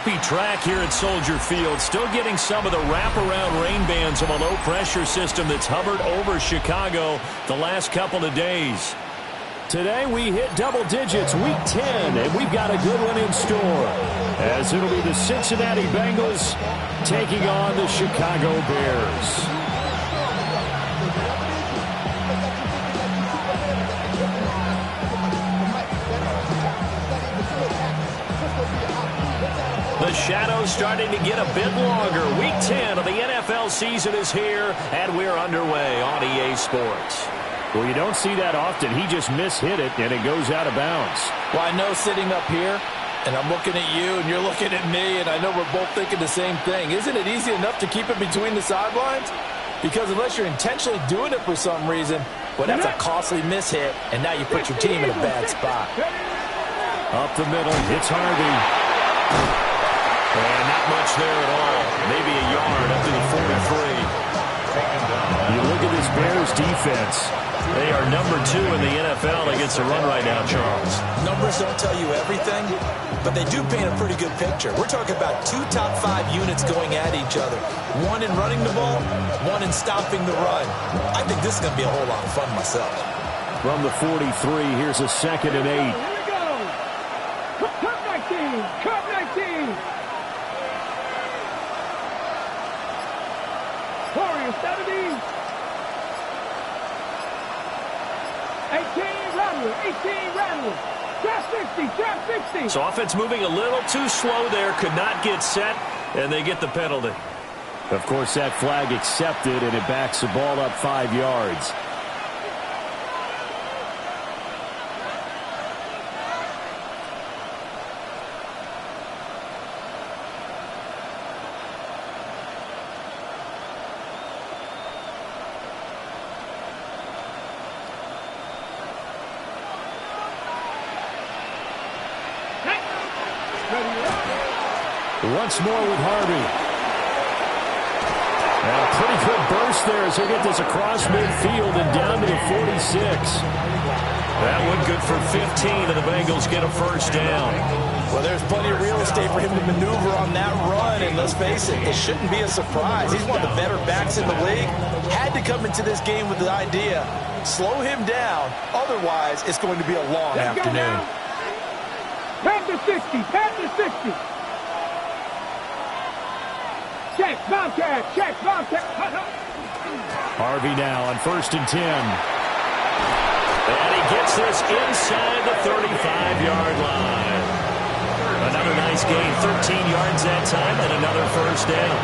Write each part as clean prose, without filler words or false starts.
bumpy track here at Soldier Field. Still getting some of the wraparound rain bands of a low-pressure system that's hovered over Chicago the last couple of days. Today we hit double digits, week 10, and we've got a good one in store, as it'll be the Cincinnati Bengals taking on the Chicago Bears. The shadow's starting to get a bit longer. Week 10 of the NFL season is here, and we're underway on EA Sports. Well, you don't see that often. He just mishit it, and it goes out of bounds. Well, I know sitting up here, and I'm looking at you, and you're looking at me, and I know we're both thinking the same thing. Isn't it easy enough to keep it between the sidelines? Because unless you're intentionally doing it for some reason, well, that's a costly mishit, and now you put your team in a bad spot. Up the middle, it's Harvey. And not much there at all. Maybe a yard up to the 43. You look at this Bears defense. They are number 2 in the NFL against the run right now, Charles. Numbers don't tell you everything, but they do paint a pretty good picture. We're talking about 2 top 5 units going at each other. One in running the ball, one in stopping the run. I think this is going to be a whole lot of fun myself. From the 43, here's a 2nd and 8. Here we go. Cut 19. Cut 19. Warriors 70. 18 Rattler. 18 Rattler. Trap 60. Trap 60. So offense moving a little too slow there. Could not get set, and they get the penalty. Of course, that flag accepted, and it backs the ball up 5 yards. Once more with Harvey. And a pretty good burst there as he'll get this across midfield and down to the 46. That one good for 15, and the Bengals get a first down. Well, there's plenty of real estate for him to maneuver on that run, and let's face it, it shouldn't be a surprise. He's one of the better backs in the league. Had to come into this game with the idea, slow him down, otherwise it's going to be a long afternoon. Pat to 60. Pat to 60. Check, Bobcat, check, Bobcat. Harvey now on 1st and 10. And he gets this inside the 35-yard line. Another nice gain, 13 yards that time, and another first down.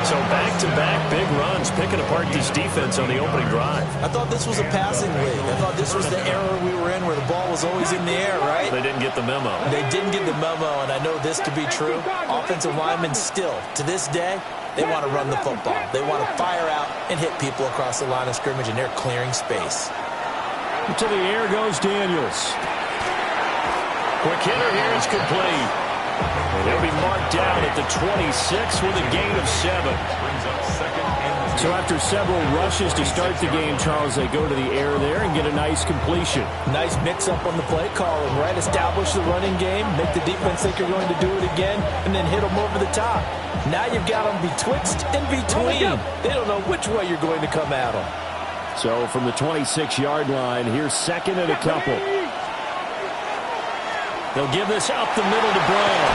So back-to-back big runs, picking apart this defense on the opening drive. I thought this was a passing league. I thought this was the era we were in where the ball was always in the air, right? They didn't get the memo. They didn't get the memo, and I know this to be true. Offensive linemen still, to this day, they want to run the football. They want to fire out and hit people across the line of scrimmage, and they're clearing space. To the air goes Daniels. Quick hitter here is complete. He'll be marked down at the 26 with a gain of 7. So after several rushes to start the game, Charles, they go to the air there and get a nice completion. Nice mix-up on the play calling, right? Establish the running game, make the defense think you're going to do it again, and then hit them over the top. Now you've got them betwixt and between. They don't know which way you're going to come at them. So from the 26-yard line, here's 2nd and a couple. They'll give this up the middle to Brown.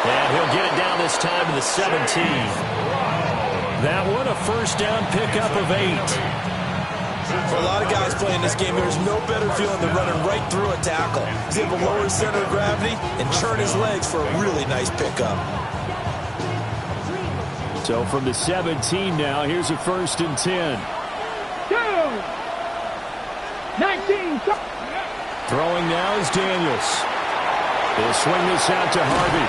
And he'll get it down this time to the 17. That one, a first down pickup of 8. For a lot of guys playing this game, there's no better feeling than running right through a tackle. He's able to lower his center of gravity and churn his legs for a really nice pickup. So from the 17 now, here's a 1st and 10. 19. Throwing now is Daniels. They'll swing this out to Harvey.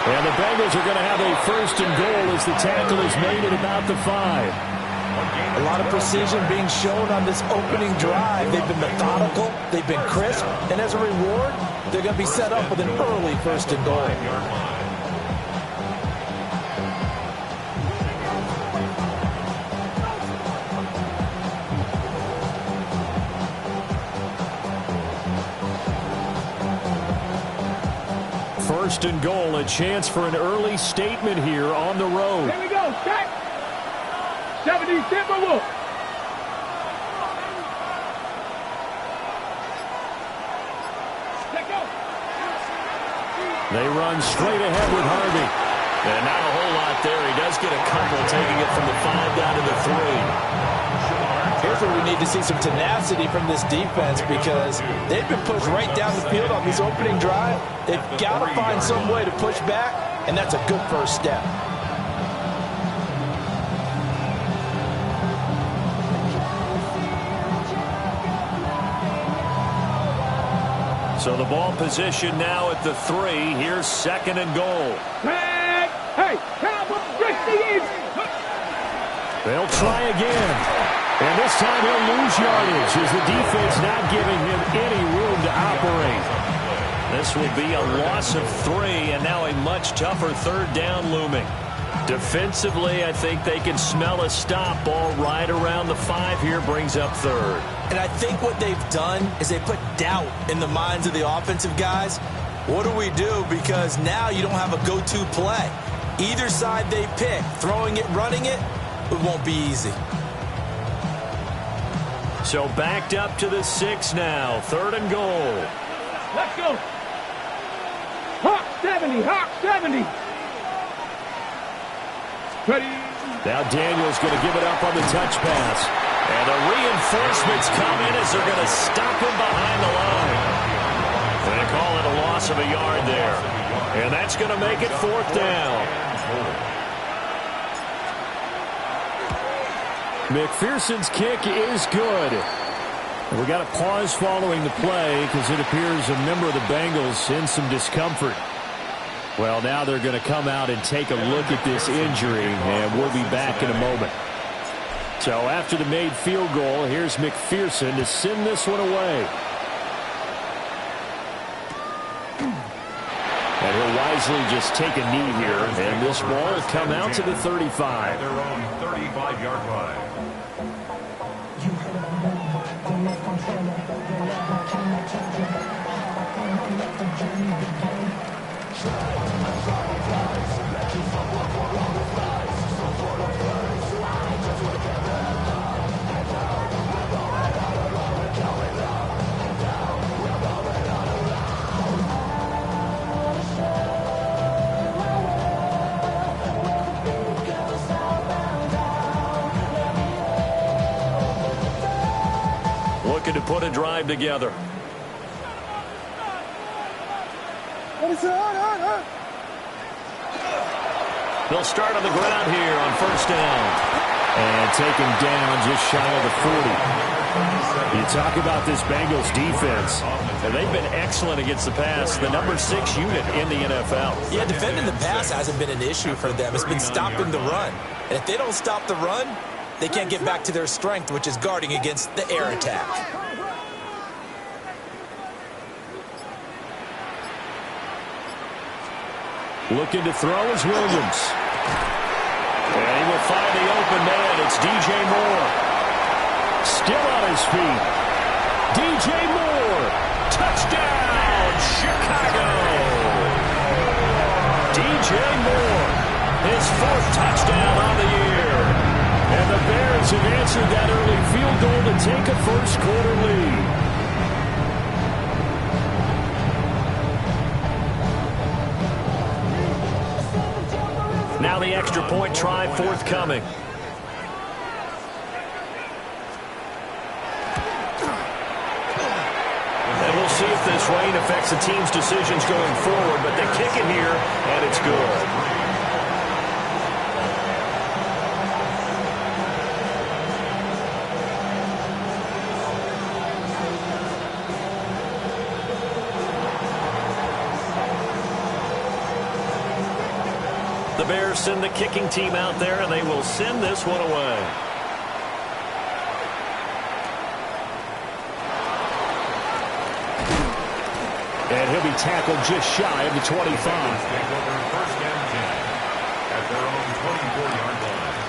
And the Bengals are going to have a 1st and goal as the tackle is made at about the 5. A lot of precision being shown on this opening drive. They've been methodical, they've been crisp, and as a reward, they're going to be set up with an early 1st and goal. first and goal. A chance for an early statement here on the road. Here we go. Set. 70 Timberwolves. Let go. They run straight ahead with Harvey. And not a whole lot there. He does get a couple, taking it from the 5 down to the 3. Here's where we need to see some tenacity from this defense because they've been pushed right down the field on this opening drive. They've got to find some way to push back, and that's a good first step. So the ball position now at the 3. Here's second and goal. Hey, Cowboys, Christie. They'll try again. And this time he'll lose yardage as the defense not giving him any room to operate. This will be a loss of 3, and now a much tougher third down looming. Defensively, I think they can smell a stop. Ball right around the 5 here, brings up third. And I think what they've done is they put doubt in the minds of the offensive guys. What do we do? Because now you don't have a go-to play. Either side they pick, throwing it, running it, it won't be easy. So backed up to the 6 now. Third and goal. Let's go. Hawk 70, Hawk 70. Ready. Now Daniels going to give it up on the touch pass. And the reinforcements come in as they're going to stop him behind the line. They call it a loss of a yard there. And that's going to make it 4th down. McPherson's kick is good. We got a pause following the play because it appears a member of the Bengals in some discomfort. Well, now they're going to come out and take a look at this injury, and we'll be back in a moment. So after the made field goal, here's McPherson to send this one away. And he'll wisely just take a knee here, and this ball will come out to the 35. Their own 35-yard line. Looking to put a drive together. They'll start on the ground here on first down. And taken down just shy of the 40. You talk about this Bengals defense. And they've been excellent against the pass. The number 6 unit in the NFL. Yeah, defending the pass hasn't been an issue for them. It's been stopping the run. And if they don't stop the run, they can't get back to their strength, which is guarding against the air attack. Looking to throw is Williams. And he will find the open man. It's DJ Moore. Still on his feet. DJ Moore. Touchdown, Chicago. DJ Moore. His 4th touchdown on the year. And the Bears have answered that early field goal to take a first-quarter lead. Now the extra point try forthcoming. And we'll see if this rain affects the team's decisions going forward, but they kick it here, and it's good. The Bears send the kicking team out there, and they will send this one away. And he'll be tackled just shy of the 25. Take over first and 10 at their own 24-yard line.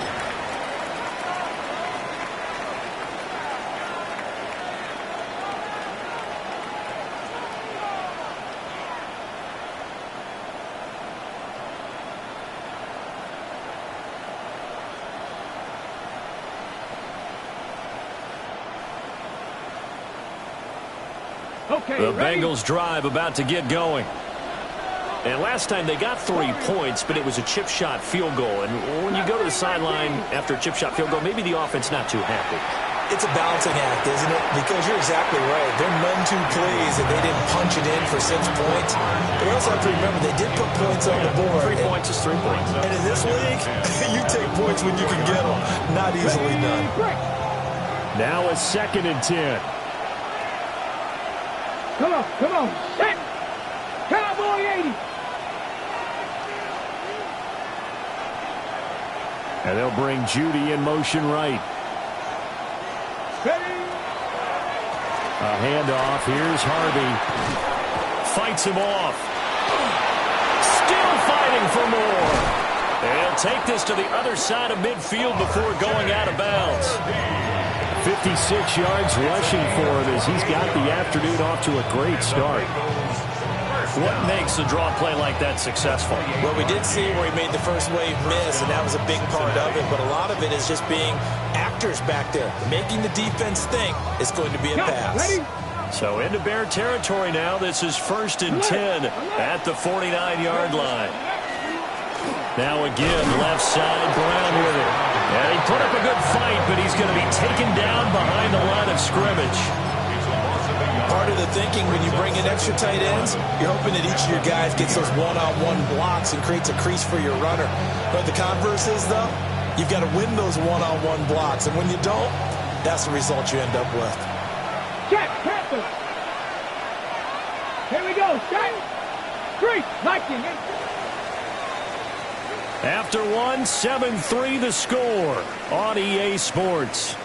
The Bengals drive about to get going. And last time they got 3 points, but it was a chip shot field goal. And when you go to the sideline after a chip shot field goal, maybe the offense not too happy. It's a balancing act, isn't it? Because you're exactly right. They're none too pleased that they didn't punch it in for 6 points. But you also have to remember they did put points on the board. 3 points is 3 points. And in this league, you take points when you can get them. Not easily done. Now a 2nd and 10. Come on. Set. Cowboy 80. And they'll bring Judy in motion right. Ready. A handoff. Here's Harvey. Fights him off. Still fighting for more. They'll take this to the other side of midfield before going out of bounds. 56 yards rushing for him as he's got the afternoon off to a great start. What makes a draw play like that successful? Well, we did see where he made the first wave miss, and that was a big part of it. But a lot of it is just being actors back there, making the defense think it's going to be a pass. Ready. So into Bear territory now. This is 1st and 10 at the 49-yard line. Now again, left side, Brown with it. And he put up a good fight, but he's going to be taken down behind the line of scrimmage. Part of the thinking when you bring in extra tight ends, you're hoping that each of your guys gets those one-on-one blocks and creates a crease for your runner. But the converse is, though, you've got to win those one-on-one blocks. And when you don't, that's the result you end up with. Check. Panther. Here we go. Set. Crease. Liking it. After 7-3 the score on EA Sports.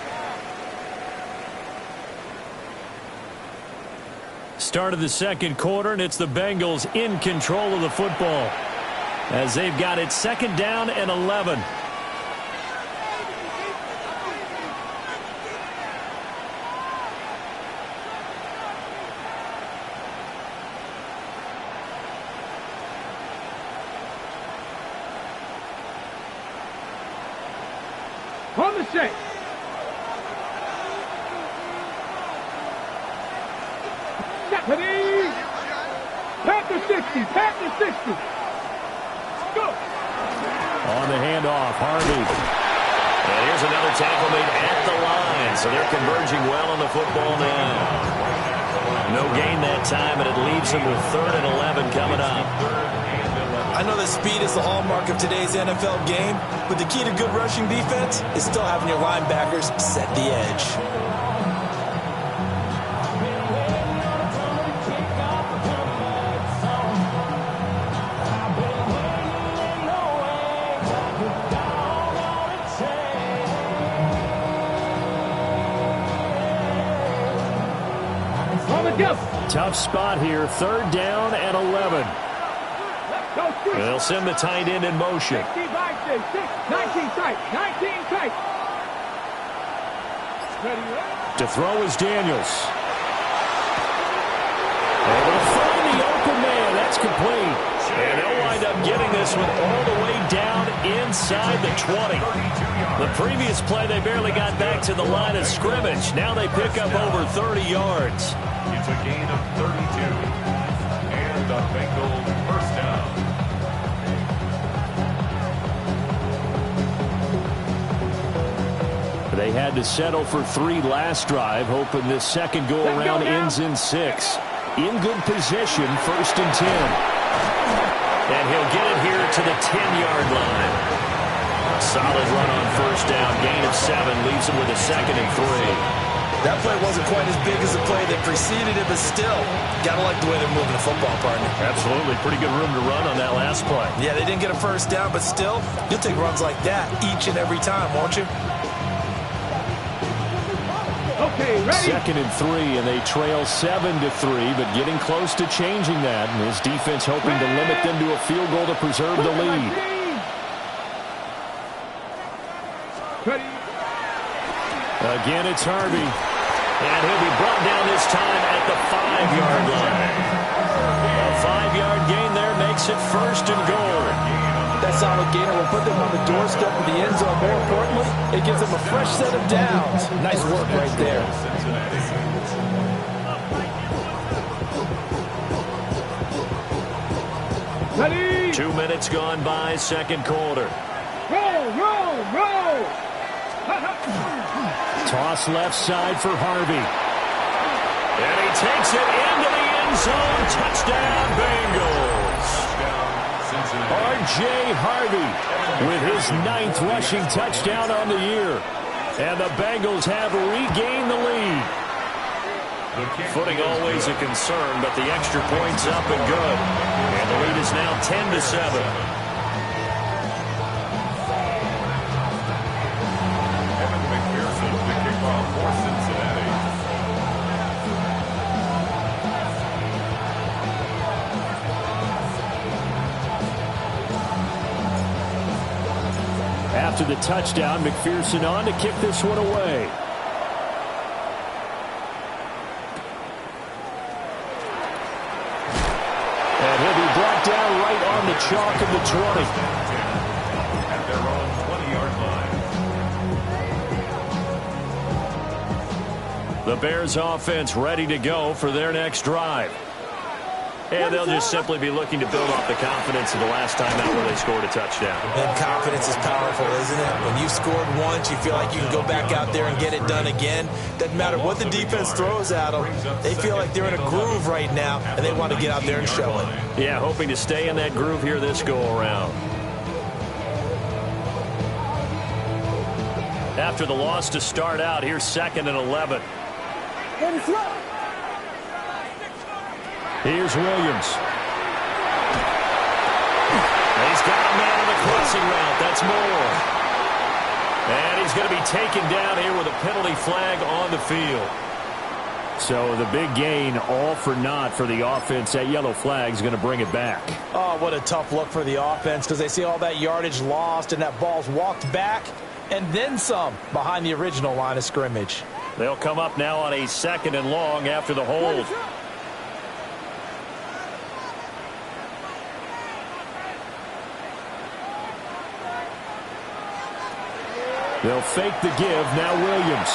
Start of the 2nd quarter, and it's the Bengals in control of the football as they've got it 2nd down and 11. On the set. Ready. Panther 60. Panther 60. Go. On the handoff, Harvey. And here's another tackle made at the line. So they're converging well on the football now. No gain that time, and it leaves them with 3rd and 11 coming up. I know that speed is the hallmark of today's NFL game, but the key to good rushing defense is still having your linebackers set the edge. Tough spot here. 3rd down and 11. They'll send the tight end in motion. 19 tight. 19 tight. To throw is Daniels. Able to find the open man. That's complete. And they'll wind up getting this one all the way down inside the 20. The previous play, they barely got back to the line of scrimmage. Now they pick up over 30 yards. It's a gain of 32. And a Bengals first down. They had to settle for 3 last drive, hoping this second go-around ends in 6. In good position, 1st and 10. And he'll get it here to the 10-yard line. Solid run on 1st down. Gain of 7 leaves him with a 2nd and 3. That play wasn't quite as big as the play that preceded it, but still, gotta like the way they're moving the football, partner. Absolutely. Pretty good room to run on that last play. Yeah, they didn't get a 1st down, but still, you'll take runs like that each and every time, won't you? Okay, ready. 2nd and 3, and they trail 7-3, but getting close to changing that. And his defense hoping to limit them to a field goal to preserve the lead. Ready. Again, it's Harvey. And he'll be brought down this time at the 5-yard line. A 5-yard gain there makes it 1st and goal. That solid gainer will put them on the doorstep of the end zone. More importantly, it gives them a fresh set of downs. Nice work right there. 2 minutes gone by, second quarter. Roll, roll, roll. Toss left side for Harvey. And he takes it into the end zone. Touchdown, Bengals. R.J. Harvey with his 9th rushing touchdown on the year. And the Bengals have regained the lead. Footing always a concern, but the extra point's up and good. And the lead is now 10-7. After the touchdown, McPherson on to kick this one away. And he'll be brought down right on the chalk of the 20. At their own 20-yard line. The Bears offense ready to go for their next drive. And they'll just simply be looking to build off the confidence of the last time out where they scored a touchdown. And confidence is powerful, isn't it? When you scored once, you feel like you can go back out there and get it done again. Doesn't matter what the defense throws at them. They feel like they're in a groove right now, and they want to get out there and show it. Yeah, hoping to stay in that groove here this go-around. After the loss to start out, here's 2nd and 11. Here's Williams. He's got a man on the crossing route. That's Moore. And he's going to be taken down here with a penalty flag on the field. So the big gain, all for naught for the offense. That yellow flag is going to bring it back. Oh, what a tough look for the offense, because they see all that yardage lost and that ball's walked back and then some behind the original line of scrimmage. They'll come up now on a 2nd and long after the hold. They'll fake the give. Now Williams.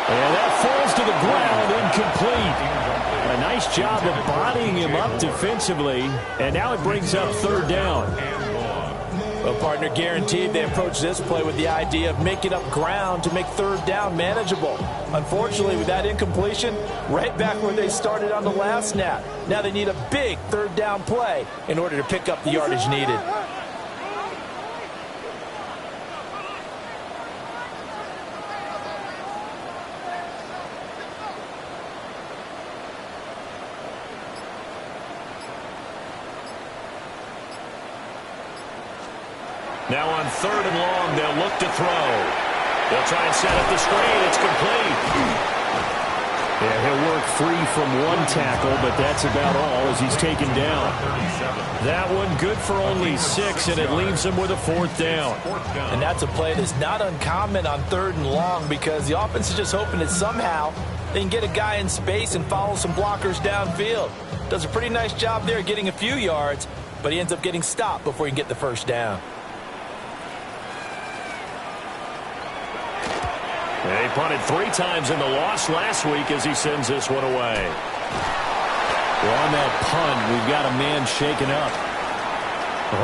And that falls to the ground, incomplete. A nice job of bodying him up defensively. And now it brings up 3rd down. Well, partner, guaranteed they approach this play with the idea of making up ground to make 3rd down manageable. Unfortunately, with that incompletion, right back where they started on the last snap. Now they need a big 3rd down play in order to pick up the yardage needed. Now on 3rd and long, they'll look to throw. They'll try and set up the screen. It's complete. Yeah, he'll work free from one tackle, but that's about all as he's taken down. That one good for only 6, and it leaves him with a 4th down. And that's a play that's not uncommon on 3rd and long, because the offense is just hoping that somehow they can get a guy in space and follow some blockers downfield. Does a pretty nice job there getting a few yards, but he ends up getting stopped before he can get the 1st down. He punted 3 times in the loss last week as he sends this one away. Well, on that punt, we've got a man shaken up.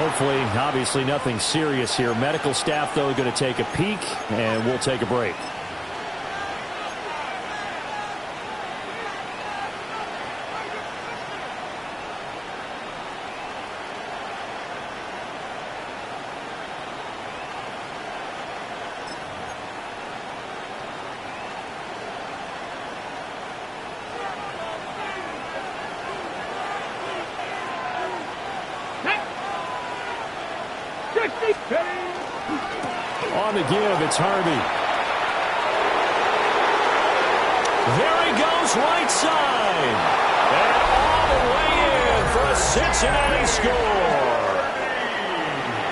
Hopefully, obviously nothing serious here. Medical staff, though, going to take a peek, and we'll take a break. On the give, it's Harvey. There he goes, right side. And all the way in for a Cincinnati score.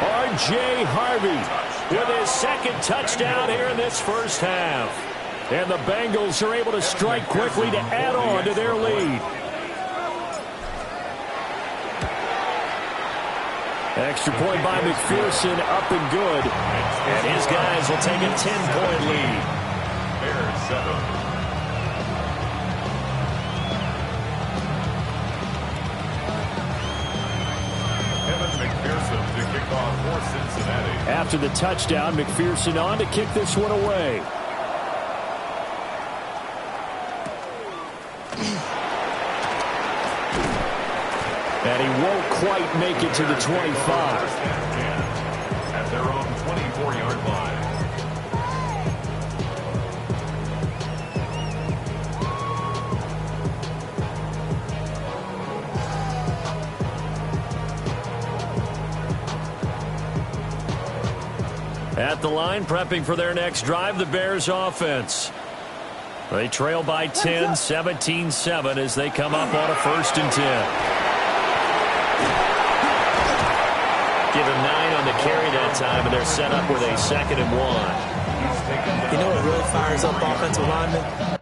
R.J. Harvey with his 2nd touchdown here in this first half. And the Bengals are able to strike quickly to add on to their lead. Extra point by McPherson, up and good. And his guys will take a 10-point lead. Bears 7. McPherson to kick off for Cincinnati. After the touchdown, McPherson on to kick this one away. And he won't quite make it to the 25. At their own 24-yard line. At the line, prepping for their next drive, the Bears offense. They trail by 10, 17-7 as they come up on a 1st and 10. Give him 9 on the carry that time, and they're set up with a 2nd and 1. You know what really fires up offensive linemen?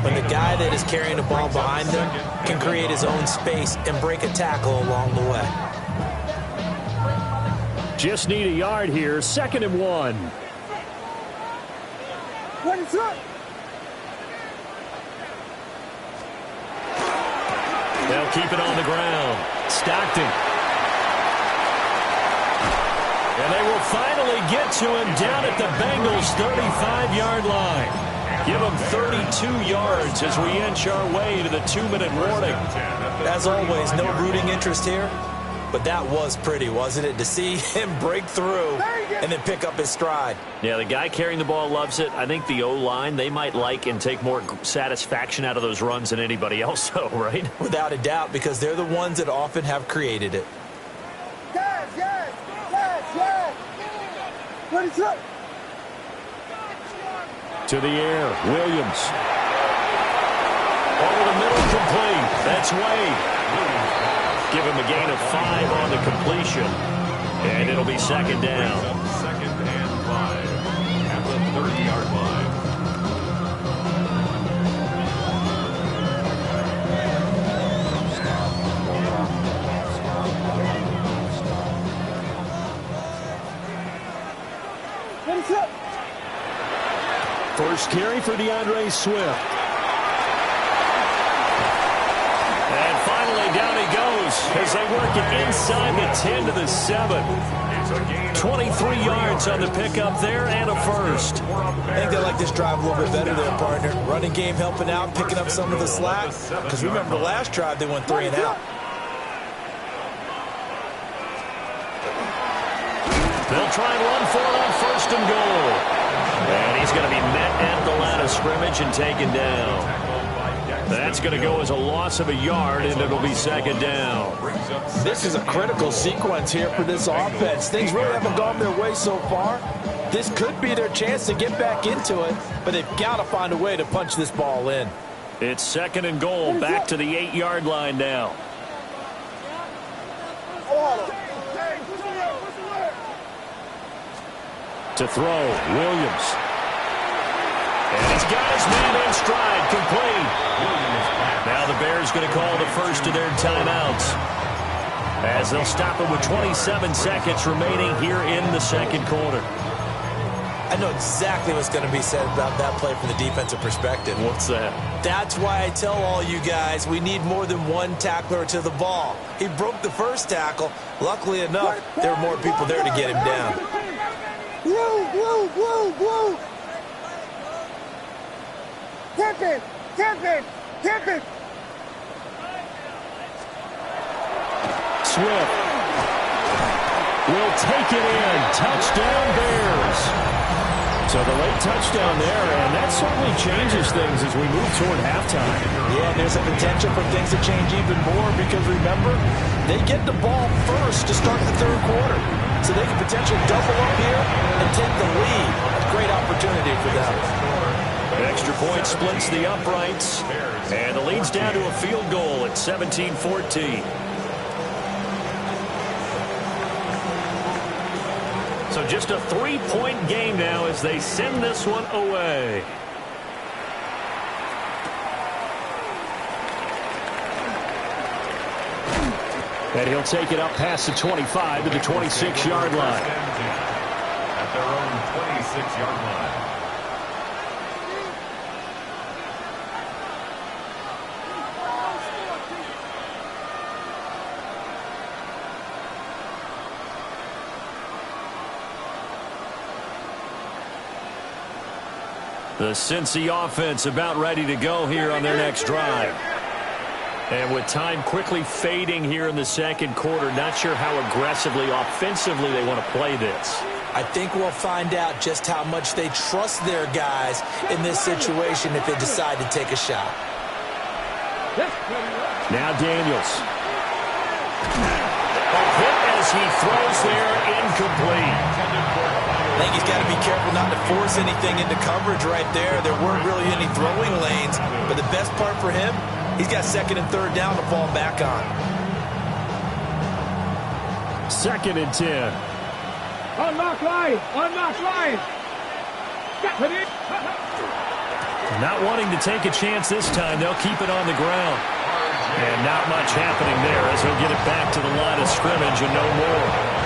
When the guy that is carrying the ball behind them can create his own space and break a tackle along the way. Just need a yard here, 2nd and 1. They'll keep it on the ground. Stockton. And they will finally get to him down at the Bengals' 35-yard line. Give them 32 yards as we inch our way to the 2-minute warning. As always, no rooting interest here, but that was pretty, wasn't it? To see him break through and then pick up his stride. Yeah, the guy carrying the ball loves it. I think the O-line, they might like and take more satisfaction out of those runs than anybody else, though, right? Without a doubt, because they're the ones that often have created it. Yes. What is up? To the air, Williams. Over the middle, complete. That's Wade. Give him a gain of 5 on the completion. And it'll be 2nd down. 2nd and 5 at the 30-yard line. What is up? First carry for DeAndre Swift. And finally down he goes as they work it inside the 10 to the 7. 23 yards on the pickup there and a first. I think they like this drive a little bit better there, partner. Running game helping out, picking up some of the slack. Because remember the last drive they went 3 and out. They'll try and run for it on 1st and goal. And he's going to be met at the line of scrimmage and taken down. That's going to go as a loss of a yard, and it'll be 2nd down. This is a critical sequence here for this offense. Things really haven't gone their way so far. This could be their chance to get back into it, but they've got to find a way to punch this ball in. It's 2nd and goal, back to the 8-yard line now. To throw, Williams. And he's got his man in stride, complete. Now the Bears going to call the first of their timeouts, as they'll stop it with 27 seconds remaining here in the 2nd quarter. I know exactly what's going to be said about that play from the defensive perspective. What's that? That's why I tell all you guys we need more than one tackler to the ball. He broke the first tackle. Luckily enough, there were more people there to get him down. Woo! Tip it! Swift will take it in. Touchdown, Bears. So the late touchdown there, and that certainly changes things as we move toward halftime. Yeah, and there's a potential for things to change even more because, remember, they get the ball first to start the 3rd quarter. So they can potentially double up here and take the lead. A great opportunity for them. Extra point splits the uprights, and the lead's down to a field goal at 17-14. So just a 3-point game now as they send this one away. And he'll take it up past the 25 to the 26-yard line. At their own 26-yard line. The Cincy offense about ready to go here on their next drive. And with time quickly fading here in the second quarter, not sure how aggressively, offensively they want to play this. I think we'll find out just how much they trust their guys in this situation if they decide to take a shot. Now Daniels. A hit as he throws there, incomplete. I think he's got to be careful not to force anything into coverage right there. There weren't really any throwing lanes, but the best part for him, he's got second and third down to fall back on. 2nd and 10. Unlock line! Unlock line! Not wanting to take a chance this time, they'll keep it on the ground. And not much happening there as he'll get it back to the line of scrimmage and no more.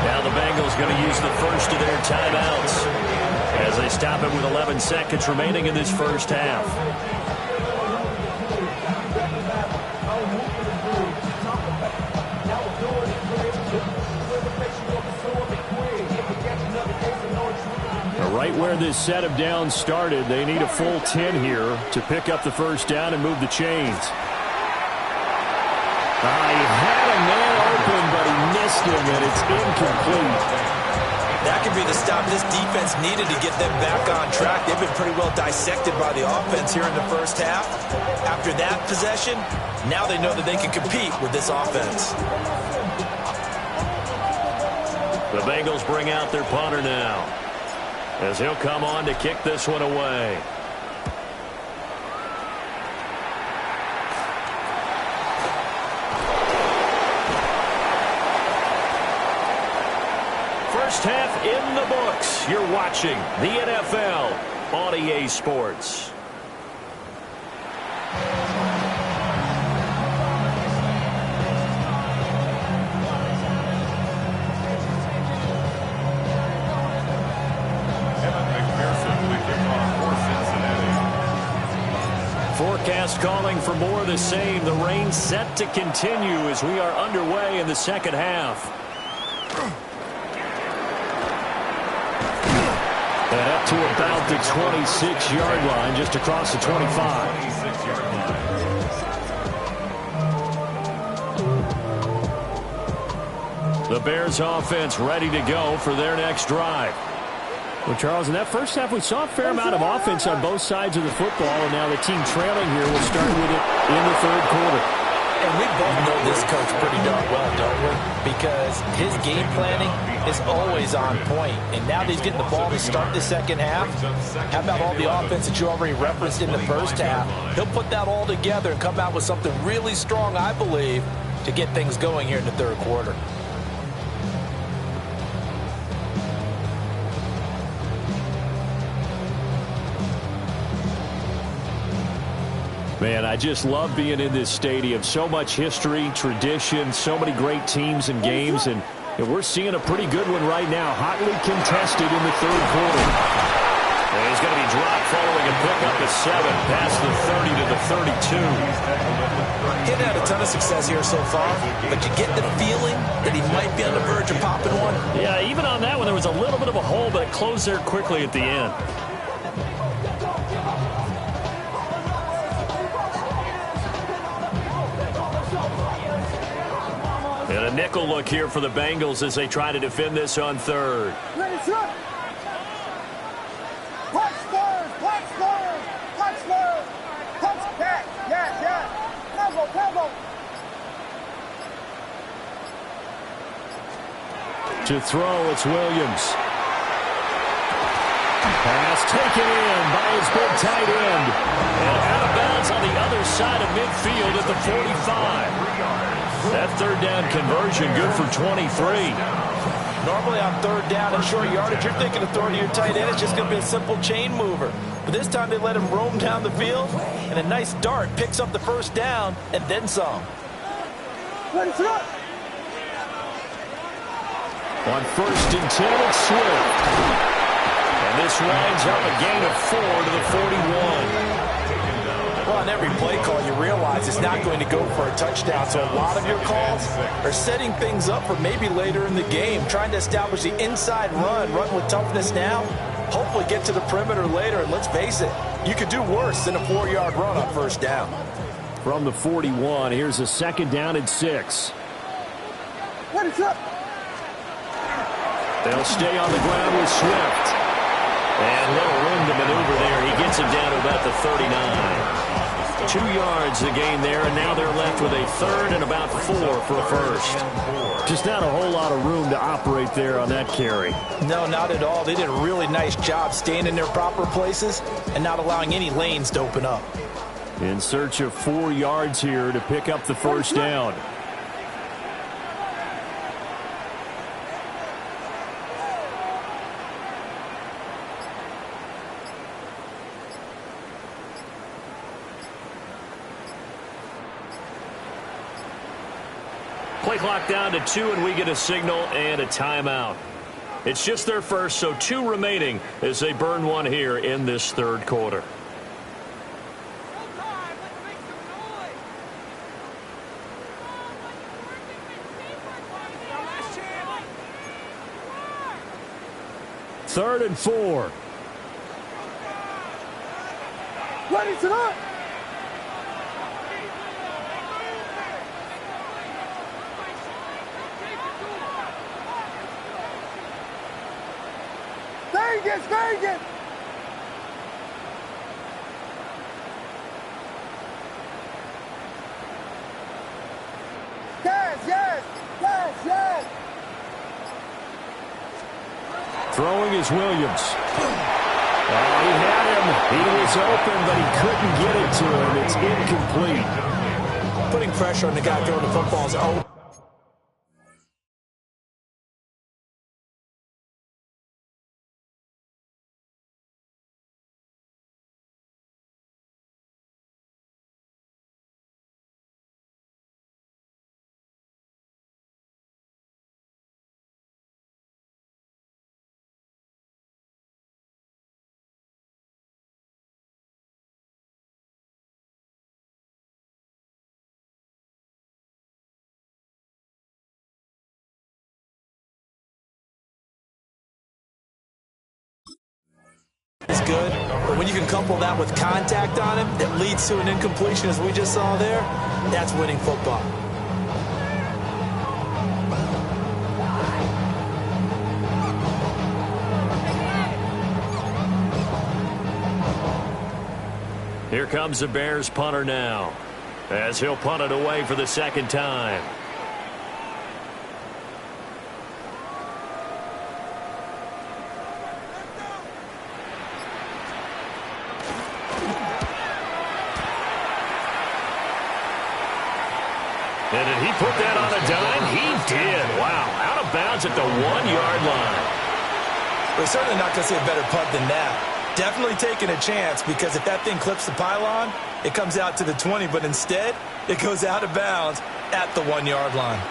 Now the Bengals going to use the first of their timeouts as they stop it with 11 seconds remaining in this first half. Right where this set of downs started, they need a full 10 here to pick up the first down and move the chains. He had a man open, but he missed him, and it's incomplete. That could be the stop this defense needed to get them back on track. They've been pretty well dissected by the offense here in the first half. After that possession, now they know that they can compete with this offense. The Bengals bring out their punter now, as he'll come on to kick this one away. First half in the books. You're watching the NFL on EA Sports. Forecast calling for more of the same. The rain set to continue as we are underway in the second half. And up to about the 26-yard line, just across the 25. The Bears offense ready to go for their next drive. Well, Charles, in that first half, we saw a fair amount of offense on both sides of the football, and now the team trailing here will start with it in the third quarter. And we both know this coach pretty darn well, don't we? Because his game planning is always on point. And now that he's getting the ball to start the second half, how about all the offense that you already referenced in the first half? He'll put that all together and come out with something really strong, I believe, to get things going here in the third quarter. Man, I just love being in this stadium. So much history, tradition, so many great teams and games, and we're seeing a pretty good one right now, hotly contested in the third quarter. And he's going to be dropped following a pickup of 7 past the 30 to the 32. He's had a ton of success here so far, but you get the feeling that he might be on the verge of popping one. Yeah, even on that one, there was a little bit of a hole, but it closed there quickly at the end. And a nickel look here for the Bengals as they try to defend this on third. Ready, shot! Punch third! Punch third! Punch third! Punch back! Yeah! Tempo! To throw, it's Williams. Pass taken in by his big tight end. And out of bounds on the other side of midfield at the 45. That third down conversion good for 23. Normally on third down and short yardage, you're thinking of throwing to your tight end. It's just going to be a simple chain mover. But this time they let him roam down the field, and a nice dart picks up the first down and then some. Ready, set. On 1st and 10, it's Swift. And this winds up a gain of 4 to the 41. Well, on every play call, you realize it's not going to go for a touchdown. So a lot of your calls are setting things up for maybe later in the game, trying to establish the inside run with toughness now, hopefully get to the perimeter later. And let's face it, you could do worse than a 4-yard run on first down. From the 41, here's a 2nd down and 6. Ready, set. They'll stay on the ground with Swift. And little room to maneuver there. He gets him down to about the 39. 2 yards the gain there, and now they're left with a 3rd and about 4 for a first. Just not a whole lot of room to operate there on that carry. No, not at all. They did a really nice job staying in their proper places and not allowing any lanes to open up. In search of 4 yards here to pick up the first down. Play clock down to 2, and we get a signal and a timeout. It's just their first, so 2 remaining as they burn one here in this 3rd quarter. Third and 4. Ready, set. Vegas, Vegas. Yes, yes, yes, yes. Throwing is Williams. Oh, he had him. He was open, but he couldn't get it to him. It's incomplete. Putting pressure on the guy throwing the football is over. Is good, but when you can couple that with contact on him that leads to an incompletion, as we just saw there, that's winning football. Here comes the Bears punter now, as he'll punt it away for the 2nd time. And did he put that on a dime? He did. Wow. Out of bounds at the 1-yard line. We're certainly not going to see a better punt than that. Definitely taking a chance, because if that thing clips the pylon, it comes out to the 20, but instead, it goes out of bounds at the 1-yard line.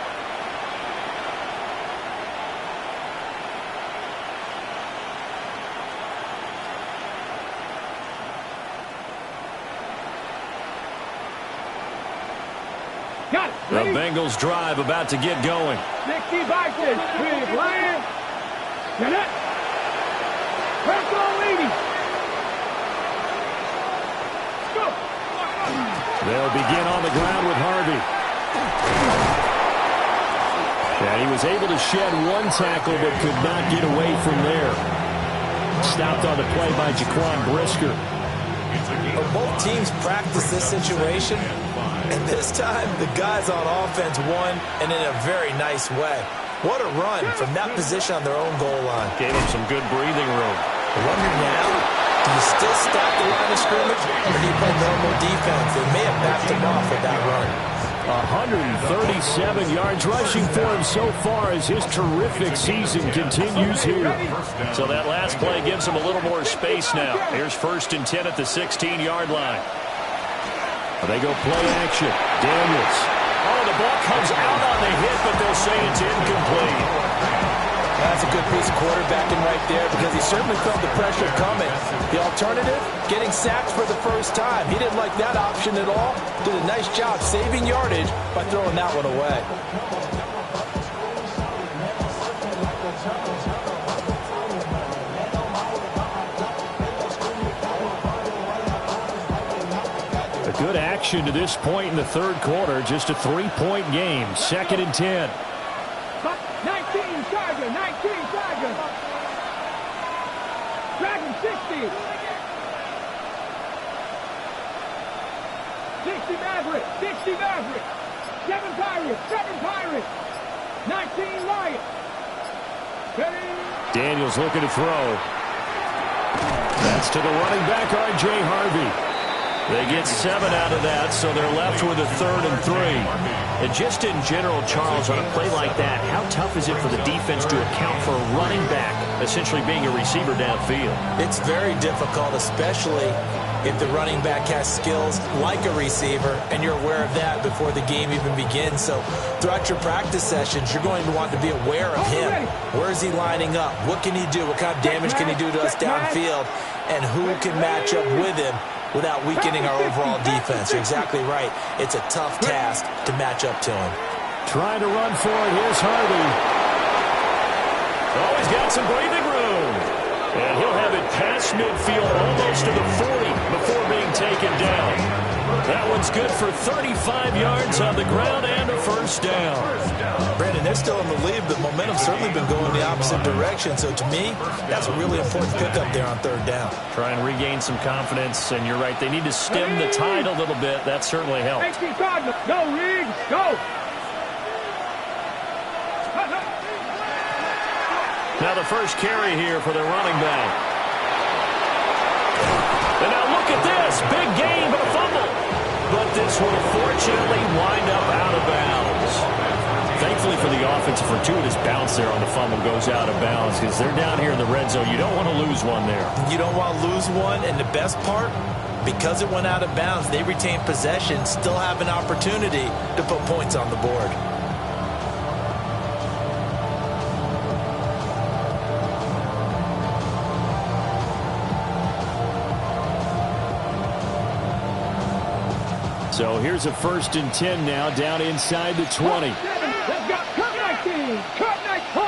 The Bengals drive about to get going. 60 Vikings, big land. Get it. Press on, lady. Go. They'll begin on the ground with Harvey. And he was able to shed 1 tackle, but could not get away from there. Stopped on the play by Jaquan Brisker. Well, both teams practice this situation, and this time the guys on offense won, and in a very nice way. What a run from that position on their own goal line. Gave him some good breathing room. I wonder now, do you still stack the line of scrimmage, or do you play normal defense? They may have backed him off with that run. 137 yards rushing for him so far as his terrific season continues here. So that last play gives him a little more space now. Here's 1st and 10 at the 16-yard line. They go play action. Daniels. Oh, the ball comes out on the hit, but they'll say it's incomplete. That's a good piece of quarterbacking right there because he certainly felt the pressure coming. The alternative, getting sacked for the first time. He didn't like that option at all. Did a nice job saving yardage by throwing that one away. A good action to this point in the third quarter. Just a 3-point game. 2nd and 10. 19 Tiger, 19 Tiger. Dragon 60. 60 Maverick, 60 Maverick. 7 Pirates, 7 Pirates. 19 Lions. Daniels looking to throw. That's to the running back, R.J. Harvey. They get 7 out of that, so they're left with a 3rd and 3. And just in general, Charles, on a play like that, how tough is it for the defense to account for a running back essentially being a receiver downfield? It's very difficult, especially if the running back has skills like a receiver, and you're aware of that before the game even begins. So throughout your practice sessions, you're going to want to be aware of him. Where is he lining up? What can he do? What kind of damage can he do to us downfield? And who can match up with him without weakening our overall defense? You're exactly right. It's a tough task to match up to him. Trying to run for it. Here's Harvey. Oh, he's got some breathing room. And he'll have it past midfield, almost to the 40 before being taken down. That one's good for 35 yards on the ground and a 1st down. Brandon, they're still in the lead, but momentum's certainly been going the opposite direction. So to me, that's a really important pickup there on 3rd down. Try and regain some confidence, and you're right. They need to stem the tide a little bit. That certainly helps. Go, Riggs, go. Now the first carry here for the running back. And now look at this. Big gain, but a fumble. But this will fortunately wind up out of bounds. Thankfully for the offense, a fortuitous bounce there on the fumble goes out of bounds because they're down here in the red zone. You don't want to lose one there. You don't want to lose one, and the best part, because it went out of bounds, they retain possession, still have an opportunity to put points on the board. So here's a 1st and 10 now, down inside the 20. Let's go. Cut 19. Cut 19.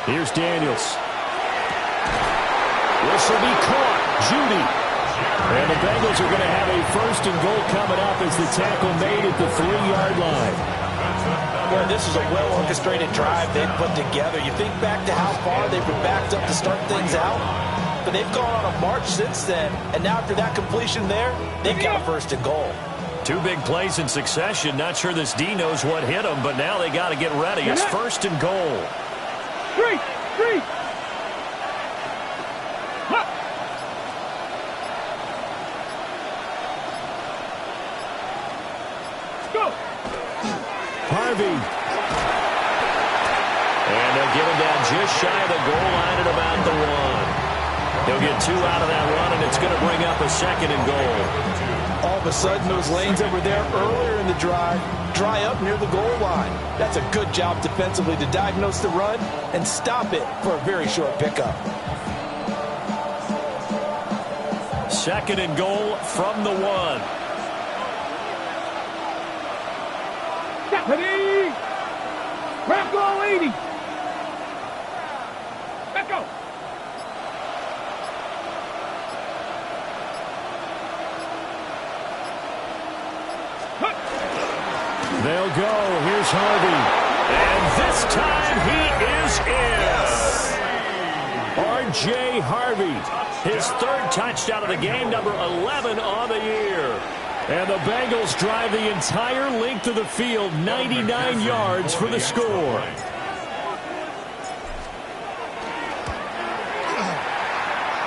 Here's Daniels. This will be caught. Judy. And the Bengals are going to have a 1st and goal coming up as the tackle made at the 3-yard line. Well, this is a well-orchestrated drive they've put together. You think back to how far they've been backed up to start things out, but they've gone on a march since then, and now after that completion there, they've got a 1st and goal. 2 big plays in succession. Not sure this D knows what hit them, but now they got to get ready. It's 1st and goal. 3. Go. Harvey. And they'll get him down just shy of the goal line at about the 1. He'll get 2 out of that run, and it's going to bring up a 2nd and goal. All of a sudden, those lanes that were there earlier in the drive dry up near the goal line. That's a good job defensively to diagnose the run and stop it for a very short pickup. 2nd and goal from the 1. Deputy! Rocco 80! Let's go! They'll go. Here's Harvey. And this time he is in. R.J. Harvey. His 3rd touchdown of the game, number 11 on the year. And the Bengals drive the entire length of the field, 99 yards for the score.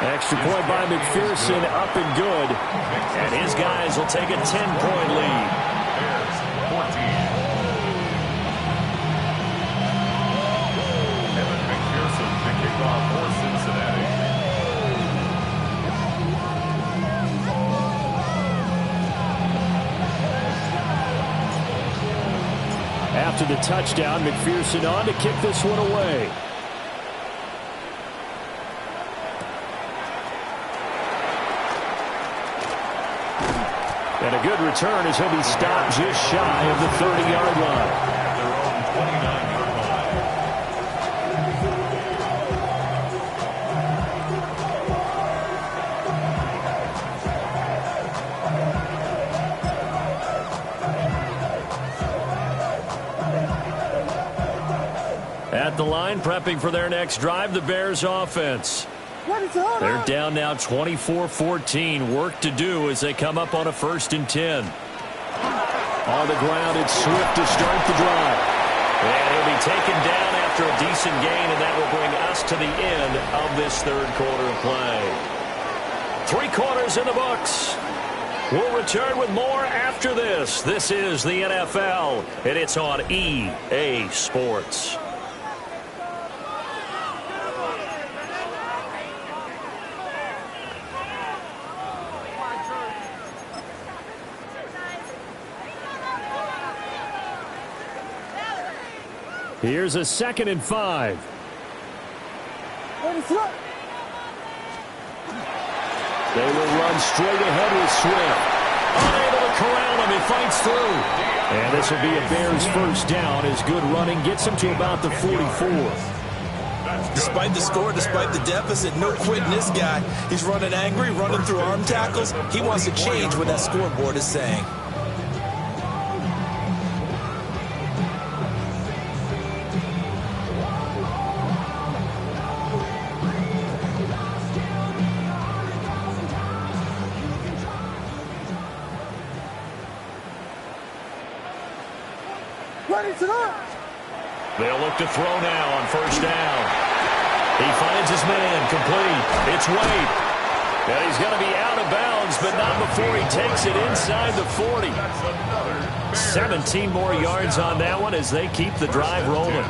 Extra point by McPherson, up and good. And his guys will take a 10-point lead. after the touchdown. McPherson on to kick this one away. And a good return as he'll be stopped just shy of the 30-yard line. At their own 29-yard line. At the line, prepping for their next drive, the Bears offense. They're down now 24-14. Work to do as they come up on a 1st and 10. On the ground, it's Swift to start the drive. And he'll be taken down after a decent gain, and that will bring us to the end of this third quarter of play. 3 quarters in the books. We'll return with more after this. This is the NFL, and it's on EA Sports. Here's a 2nd and 5. They will run straight ahead with Swift. Unable to corral him. He fights through. And this will be a Bears first down as good running gets him to about the 44. Despite the score, despite the deficit, no quitting this guy. He's running angry, running through arm tackles. He wants to change what that scoreboard is saying. They'll look to throw now on 1st down. He finds his man, complete. It's Wade. And he's going to be out of bounds, but not before he takes it inside the 40. 17 more yards on that one as they keep the drive rolling.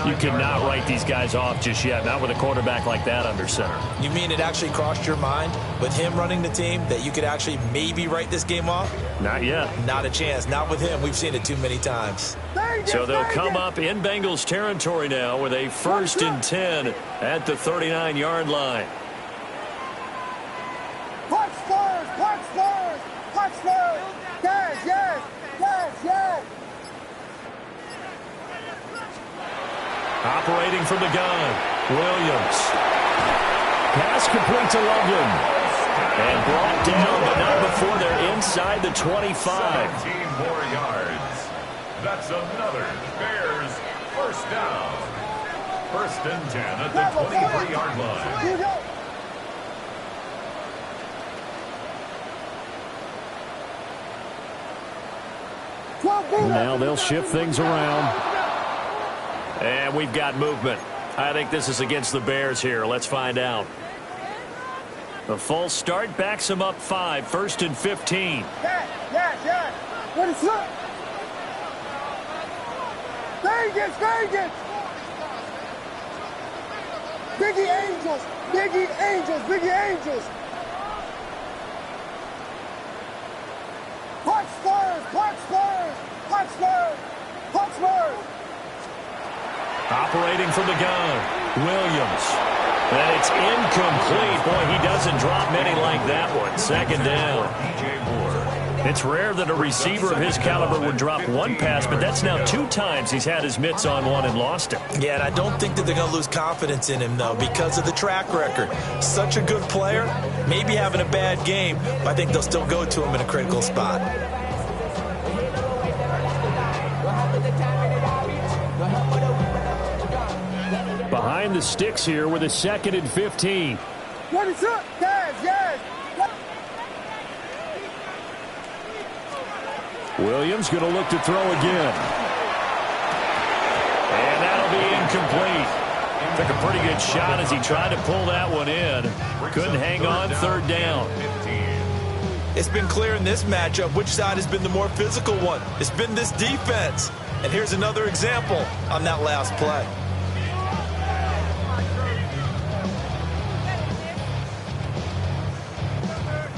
You cannot write these guys off just yet, not with a quarterback like that under center. You mean it actually crossed your mind with him running the team that you could actually maybe write this game off? Not yet. Not a chance. Not with him. We've seen it too many times. So they'll come up in Bengals territory now with a 1st and 10 at the 39-yard line. Punch first! Punch first! Punch first! Yes, yes! Yes, yes! Operating from the gun, Williams. Pass complete to Loveland. And brought down, but not before they're inside the 25. 17 more yards. That's another Bears first down. 1st and 10 at the 23-yard line. Here we go! Now they'll shift things around. And we've got movement. I think this is against the Bears here. Let's find out. The false start backs them up 5. 1st and 15. Yes, yes, yes! What is up? Vegas, Vegas! Biggie Angels! Biggie Angels! Biggie Angels! Punch first! Punch first! Punch first! Punch first! Operating from the gun, Williams. And it's incomplete. Boy, he doesn't drop many like that one. 2nd down. It's rare that a receiver of his caliber would drop one pass, but that's now 2 times he's had his mitts on one and lost it. Yeah, and I don't think that they're going to lose confidence in him, though, because of the track record. Such a good player, maybe having a bad game, but I think they'll still go to him in a critical spot. Behind the sticks here with a 2nd and 15. What is up? Yes, yes! Williams going to look to throw again. And that'll be incomplete. Took a pretty good shot as he tried to pull that one in. Couldn't hang on. 3rd down. It's been clear in this matchup which side has been the more physical one. It's been this defense. And here's another example on that last play.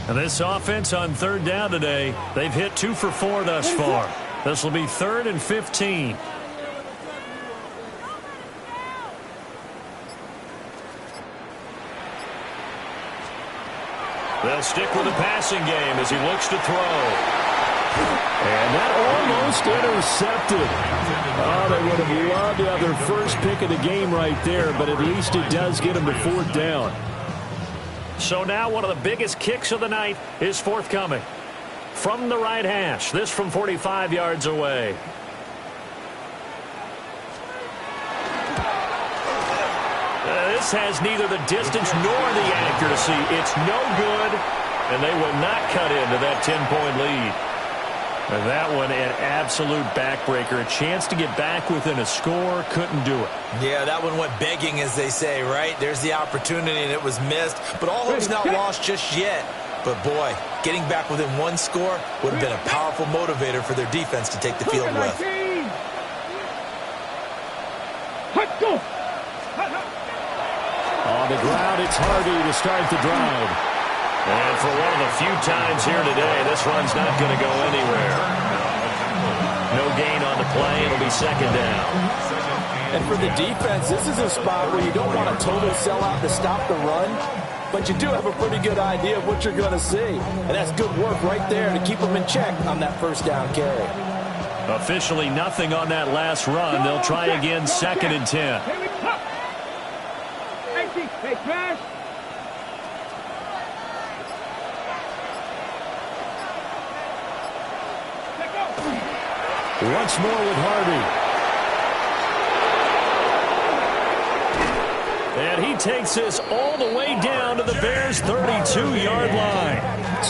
And this offense on 3rd down today, they've hit 2 for 4 thus far. This will be 3rd and 15. They'll stick with the passing game as he looks to throw. And that almost intercepted. Oh, they would have loved to have their first pick of the game right there, but at least it does get them to 4th down. So now one of the biggest kicks of the night is forthcoming. From the right hash, this from 45 yards away. This has neither the distance nor the accuracy. It's no good, and they will not cut into that 10-point lead. And that one, an absolute backbreaker. A chance to get back within a score, couldn't do it. Yeah, that one went begging, as they say, right? There's the opportunity, and it was missed. But all hope's not lost just yet. But, boy, getting back within one score would have been a powerful motivator for their defense to take the field with. On the ground, it's Hardy to start the drive. And for one of the few times here today, this run's not going to go anywhere. No gain on the play. It'll be 2nd down. And for the defense, this is a spot where you don't want a total sellout to stop the run, but you do have a pretty good idea of what you're going to see. And that's good work right there to keep them in check on that 1st down carry. Officially nothing on that last run. They'll try again 2nd and 10. Hey, Crash. Once more with Hardy. And he takes this all the way down to the Bears' 32-yard line.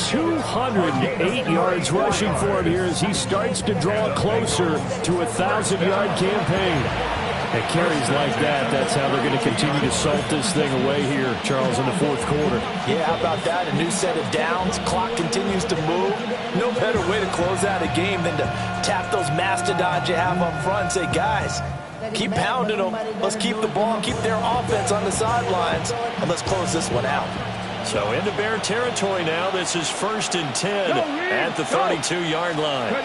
208 yards rushing for him here as he starts to draw closer to a 1,000-yard campaign. At carries like that, that's how they're going to continue to salt this thing away here, Charles, in the 4th quarter. Yeah, how about that? A new set of downs. Clock continues to move. No better way to close out a game than to tap those mastodons you have up front and say, guys, keep pounding them. Let's keep the ball, keep their offense on the sidelines, and let's close this one out. So into Bear territory now. This is 1st and 10 at the 32-yard line.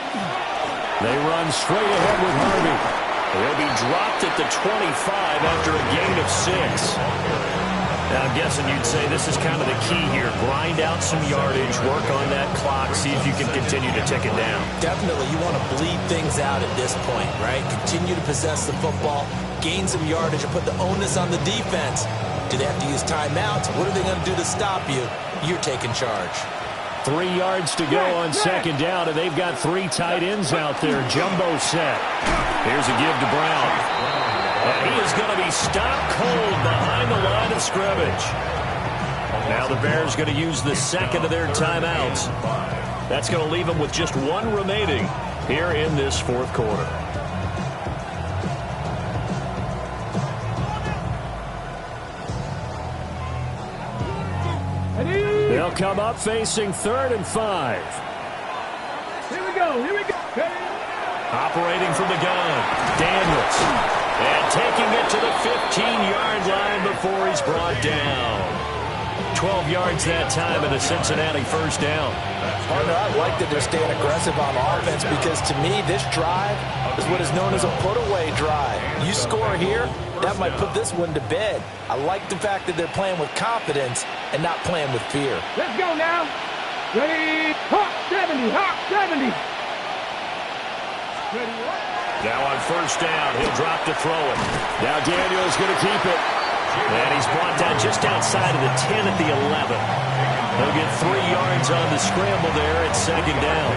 They run straight ahead with Hardy. He'll be dropped at the 25 after a gain of 6. Now, I'm guessing you'd say this is kind of the key here. Grind out some yardage, work on that clock, see if you can continue to tick it down. Definitely, you want to bleed things out at this point, right? Continue to possess the football, gain some yardage, and put the onus on the defense. Do they have to use timeouts? What are they going to do to stop you? You're taking charge. 3 yards to go on 2nd down, and they've got 3 tight ends out there. Jumbo set. Here's a give to Brown. And he is going to be stopped cold behind the line of scrimmage. Now the Bears going to use the 2nd of their timeouts. That's going to leave them with just 1 remaining here in this 4th quarter. They'll come up facing 3rd and 5. Here we go. Operating from the gun, Daniels. And taking it to the 15-yard line before he's brought down. 12 yards that time and a Cincinnati 1st down. Partner, I like that they're staying aggressive on offense because to me this drive is what is known as a put-away drive. You score here, that might put this one to bed. I like the fact that they're playing with confidence and not playing with fear. Let's go now. Ready, hot 70, hot 70. Ready, what? Now on 1st down, he'll drop to throw it. Now Daniels going to keep it. And he's brought down just outside of the 10 at the 11. He'll get 3 yards on the scramble there at 2nd down.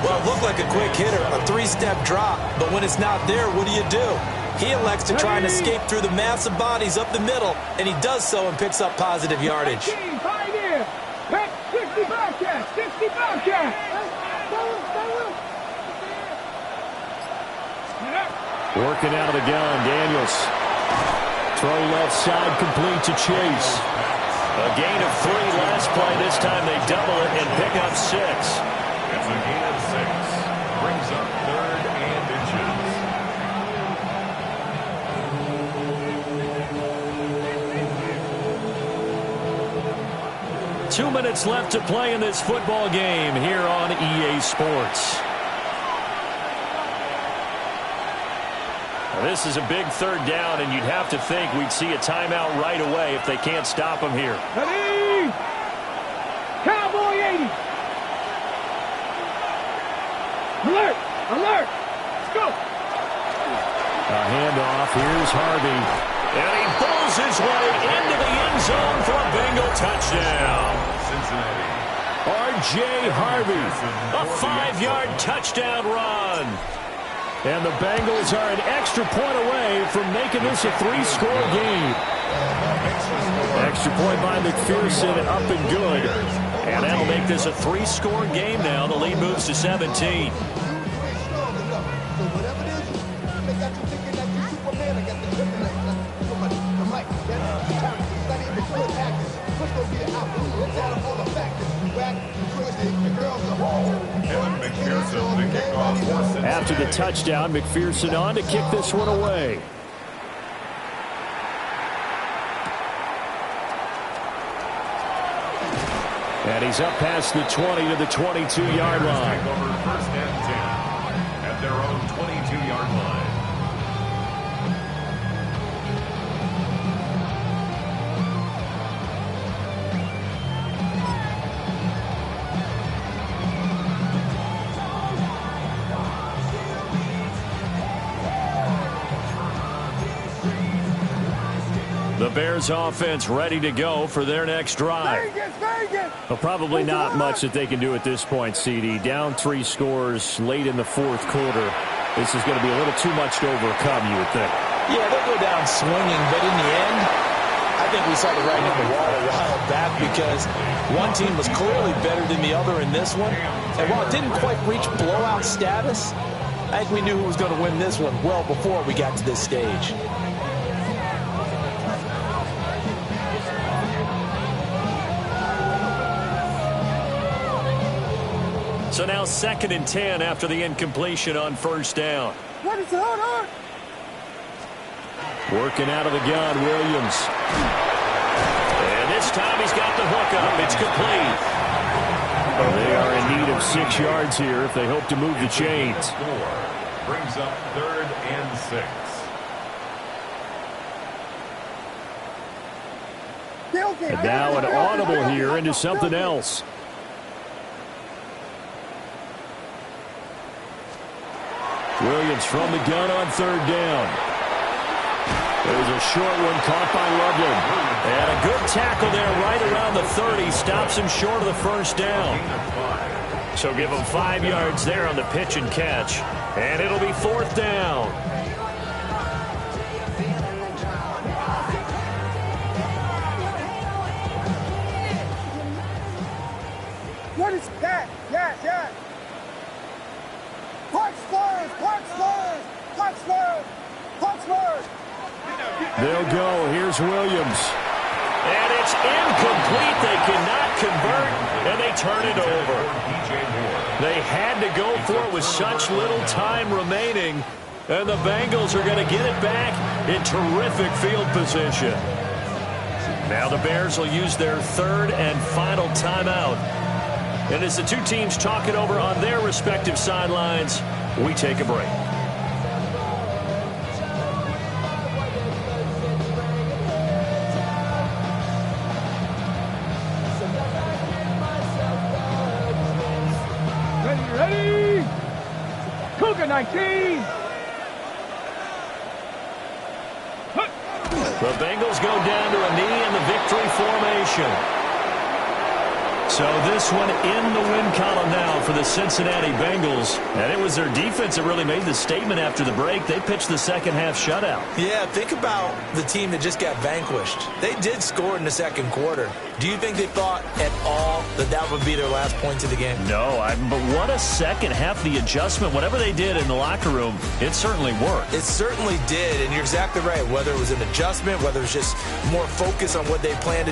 Well, it looked like a quick hitter, a 3-step drop. But when it's not there, what do? He elects to try and escape through the massive bodies up the middle, and he does so and picks up positive yardage. 60 Bobcat, 60 Bobcat. Working out of the gun, Daniels. Throw left side, complete to Chase. A gain of 3 last play. This time they double it and pick up 6. It's a gain of 6. Brings up 3rd and inches. 2 minutes left to play in this football game here on EA Sports. This is a big third down, and you'd have to think we'd see a timeout right away if they can't stop him here. Ready? Cowboy 80. Alert! Alert! Let's go! A handoff. Here's Harvey. And he pulls his way into the end zone for a Bengal touchdown. Cincinnati. R.J. Harvey, a 5-yard touchdown run. And the Bengals are an extra point away from making this a 3-score game. Extra point by McPherson, up and good. And that'll make this a 3-score game now. The lead moves to 17. After the touchdown, McPherson on to kick this one away. And he's up past the 20 to the 22-yard line. First and 10 at their own 22-yard line. The Bears offense ready to go for their next drive. Well, probably not much that they can do at this point, CD. Down 3 scores late in the fourth quarter. This is going to be a little too much to overcome, you would think. Yeah, they'll go down swinging, but in the end, I think we saw the writing on the wall a while back because one team was clearly better than the other in this one. And while it didn't quite reach blowout status, I think we knew who was going to win this one well before we got to this stage. So now 2nd and 10 after the incompletion on first down. What is it? Hold on. Working out of the gun, Williams. And this time he's got the hook up. It's complete. They are in need of 6 yards here if they hope to move the chains. Brings up 3rd and 6. And now an audible here into something else. Williams from the gun on 3rd down. There's a short one caught by Loveland. And a good tackle there right around the 30. Stops him short of the first down. So give him 5 yards there on the pitch and catch. And it'll be 4th down. What is that? Yes, yes. Punch first, punch first, punch first, punch first. They'll go. Here's Williams. And it's incomplete. They cannot convert, and they turn it over. They had to go for it with such little time remaining, and the Bengals are going to get it back in terrific field position. Now the Bears will use their 3rd and final timeout. And as the two teams talk it over on their respective sidelines, we take a break. Ready? Cougar 19. The Bengals go down to a knee in the victory formation. So this one in the win column now for the Cincinnati Bengals. And it was their defense that really made the statement after the break. They pitched the second half shutout. Yeah, think about the team that just got vanquished. They did score in the second quarter. Do you think they thought at all that that would be their last points of the game? No, but what a second half. The adjustment, whatever they did in the locker room, it certainly worked. It certainly did, and you're exactly right. Whether it was an adjustment, whether it was just more focus on what they planned to